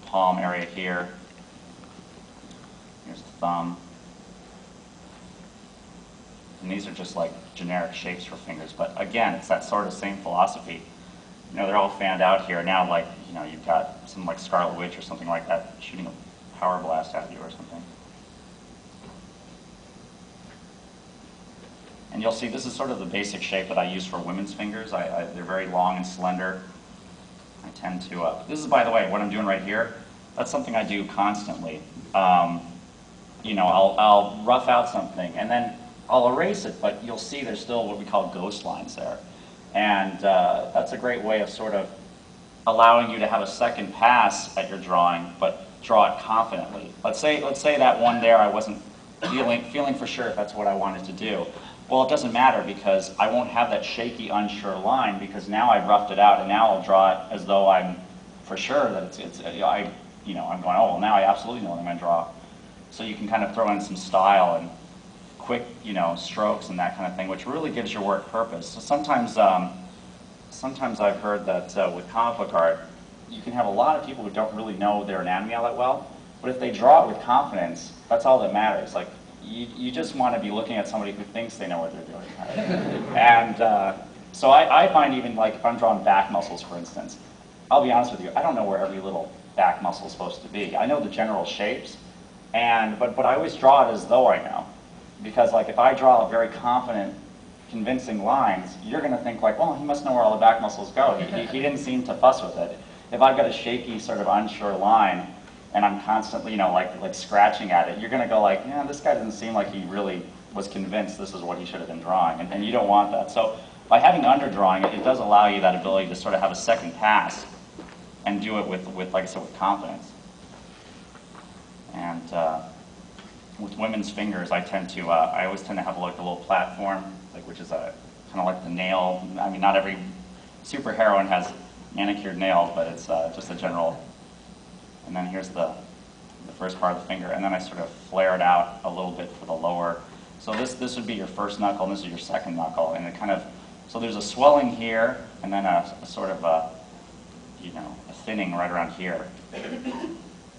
palm area here. Here's the thumb. And these are just like generic shapes for fingers. But again, it's that sort of same philosophy. You know, they're all fanned out here. Now, like, you know, you've got some like Scarlet Witch or something like that shooting a power blast at you or something. And you'll see this is sort of the basic shape that I use for women's fingers. They're very long and slender. I tend to, this is, by the way, what I'm doing right here. That's something I do constantly. You know, I'll rough out something and then I'll erase it, but you'll see there's still what we call ghost lines there. And that's a great way of sort of allowing you to have a second pass at your drawing, but draw it confidently. Let's say that one there I wasn't feeling for sure if that's what I wanted to do. Well, it doesn't matter because I won't have that shaky, unsure line because now I've roughed it out and now I'll draw it as though I'm for sure that I'm going, oh, well, now I absolutely know what I'm going to draw. So you can kind of throw in some style and quick, you know, strokes and that kind of thing, which really gives your work purpose. So sometimes I've heard that with comic book art, you can have a lot of people who don't really know their anatomy all that well, but if they draw it with confidence, that's all that matters. Like, you just want to be looking at somebody who thinks they know what they're doing. Right? And so I find even like if I'm drawing back muscles, for instance, I'll be honest with you, I don't know where every little back muscle is supposed to be. I know the general shapes, but I always draw it as though I know. Because like if I draw a very confident, convincing lines, you're going to think like, well, he must know where all the back muscles go. He didn't seem to fuss with it. If I've got a shaky, sort of unsure line, and I'm constantly, you know, like scratching at it, you're going to go like, yeah, this guy doesn't seem like he really was convinced this is what he should have been drawing, and you don't want that. So by having underdrawing it, it does allow you that ability to sort of have a second pass and do it with like I said, with confidence. And with women's fingers, I always tend to have like a little platform, like which is kind of like the nail. I mean, not every superheroine has manicured nails, but it's just a general. And then here's the first part of the finger, and then I sort of flare it out a little bit for the lower. So this would be your first knuckle, and this is your second knuckle, and it kind of, so there's a swelling here, and then a sort of a thinning right around here.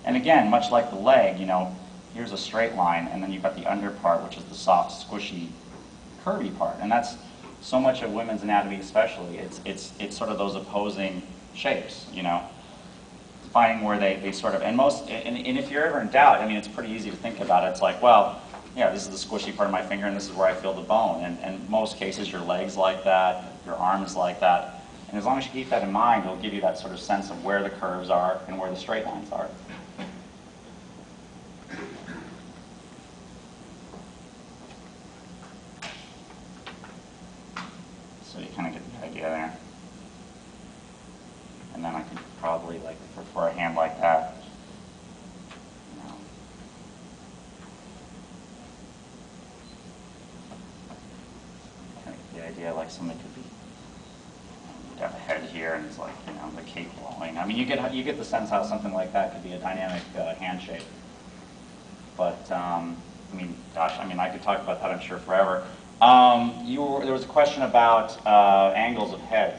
And again, much like the leg, you know, here's a straight line, and then you've got the under part, which is the soft, squishy, curvy part, and that's so much of women's anatomy, especially. It's sort of those opposing shapes, you know. Finding where they sort of, and if you're ever in doubt, I mean, it's pretty easy to think about it. It's like, well, yeah, this is the squishy part of my finger, and this is where I feel the bone. And in most cases, your leg's like that, your arm is like that. And as long as you keep that in mind, it'll give you that sort of sense of where the curves are and where the straight lines are. So you kind of get the idea there. And then I could probably, like, for a hand like that, you know, kind of get the idea, like somebody could be, you'd have a head here, and it's like, you know, the cape blowing. I mean, you get the sense how something like that could be a dynamic hand shape. But I mean, gosh, I mean, I could talk about that, I'm sure, forever. There was a question about angles of heads.